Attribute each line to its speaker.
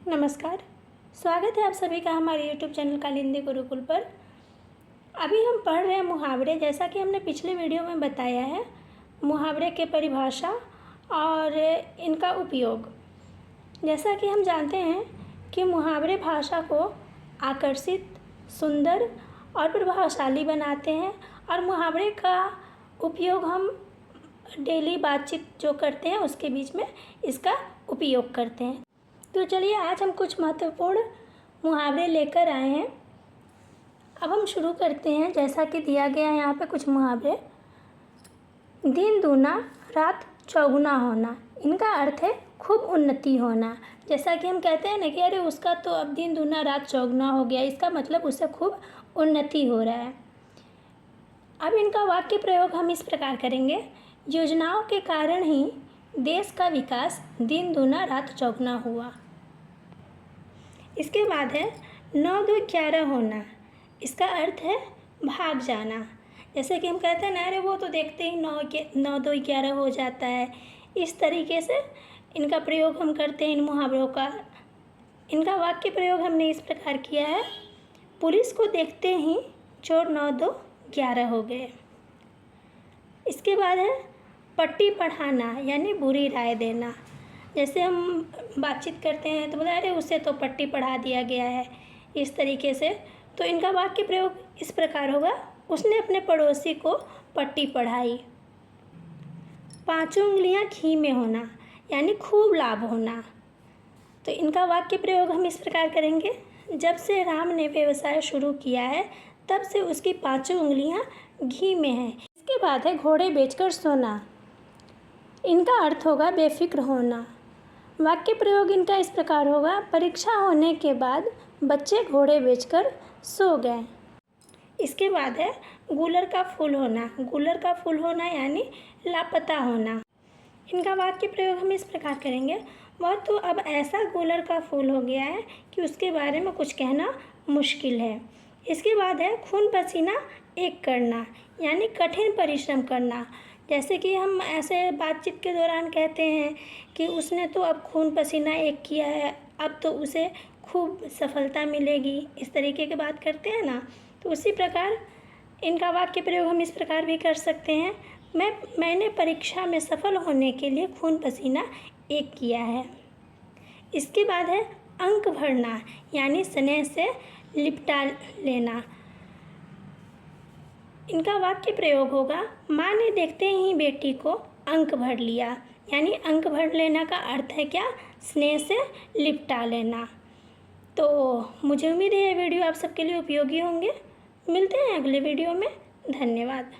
Speaker 1: नमस्कार। स्वागत है आप सभी का हमारे YouTube चैनल कालिंदी गुरुकुल पर। अभी हम पढ़ रहे हैं मुहावरे। जैसा कि हमने पिछले वीडियो में बताया है, मुहावरे के परिभाषा और इनका उपयोग। जैसा कि हम जानते हैं कि मुहावरे भाषा को आकर्षित, सुंदर और प्रभावशाली बनाते हैं और मुहावरे का उपयोग हम डेली बातचीत जो करते हैं उसके बीच में इसका उपयोग करते हैं। तो चलिए आज हम कुछ महत्वपूर्ण मुहावरे लेकर आए हैं। अब हम शुरू करते हैं। जैसा कि दिया गया है यहाँ पे कुछ मुहावरे। दिन दूना रात चौगुना होना, इनका अर्थ है खूब उन्नति होना। जैसा कि हम कहते हैं ना कि अरे उसका तो अब दिन दूना रात चौगुना हो गया, इसका मतलब उससे खूब उन्नति हो रहा है। अब इनका वाक्य प्रयोग हम इस प्रकार करेंगे। योजनाओं के कारण ही देश का विकास दिन दूना रात चौगुना हुआ। इसके बाद है 9-2-11 होना, इसका अर्थ है भाग जाना। जैसे कि हम कहते हैं ना अरे वो तो देखते ही 9-2-11 हो जाता है। इस तरीके से इनका प्रयोग हम करते हैं इन मुहावरों का। इनका वाक्य प्रयोग हमने इस प्रकार किया है। पुलिस को देखते ही चोर 9-2-11 हो गए। इसके बाद है पट्टी पढ़ाना, यानी बुरी राय देना। जैसे हम बातचीत करते हैं तो बोला अरे उसे तो पट्टी पढ़ा दिया गया है, इस तरीके से। तो इनका वाक्य प्रयोग इस प्रकार होगा, उसने अपने पड़ोसी को पट्टी पढ़ाई। 5 उंगलियां घी में होना, यानी खूब लाभ होना। तो इनका वाक्य प्रयोग हम इस प्रकार करेंगे। जब से राम ने व्यवसाय शुरू किया है तब से उसकी 5 उंगलियां घी में हैं। इसके बाद है घोड़े बेचकर सोना, इनका अर्थ होगा बेफिक्र होना। वाक्य प्रयोग इनका इस प्रकार होगा। परीक्षा होने के बाद बच्चे घोड़े बेचकर सो गए। इसके बाद है गूलर का फूल होना। गूलर का फूल होना यानी लापता होना। इनका वाक्य प्रयोग हम इस प्रकार करेंगे। वह तो अब ऐसा गूलर का फूल हो गया है कि उसके बारे में कुछ कहना मुश्किल है। इसके बाद है खून पसीना एक करना, यानी कठिन परिश्रम करना। जैसे कि हम ऐसे बातचीत के दौरान कहते हैं कि उसने तो अब खून पसीना एक किया है, अब तो उसे खूब सफलता मिलेगी, इस तरीके की बात करते हैं ना। तो उसी प्रकार इनका वाक्य प्रयोग हम इस प्रकार भी कर सकते हैं। मैंने परीक्षा में सफल होने के लिए खून पसीना एक किया है। इसके बाद है अंक भरना, यानी स्नेह से लिपटा लेना। इनका वाक्य प्रयोग होगा माँ ने देखते ही बेटी को अंक भर लिया, यानी अंक भर लेना का अर्थ है क्या? स्नेह से लिपटा लेना। तो मुझे उम्मीद है ये वीडियो आप सबके लिए उपयोगी होंगे। मिलते हैं अगले वीडियो में। धन्यवाद।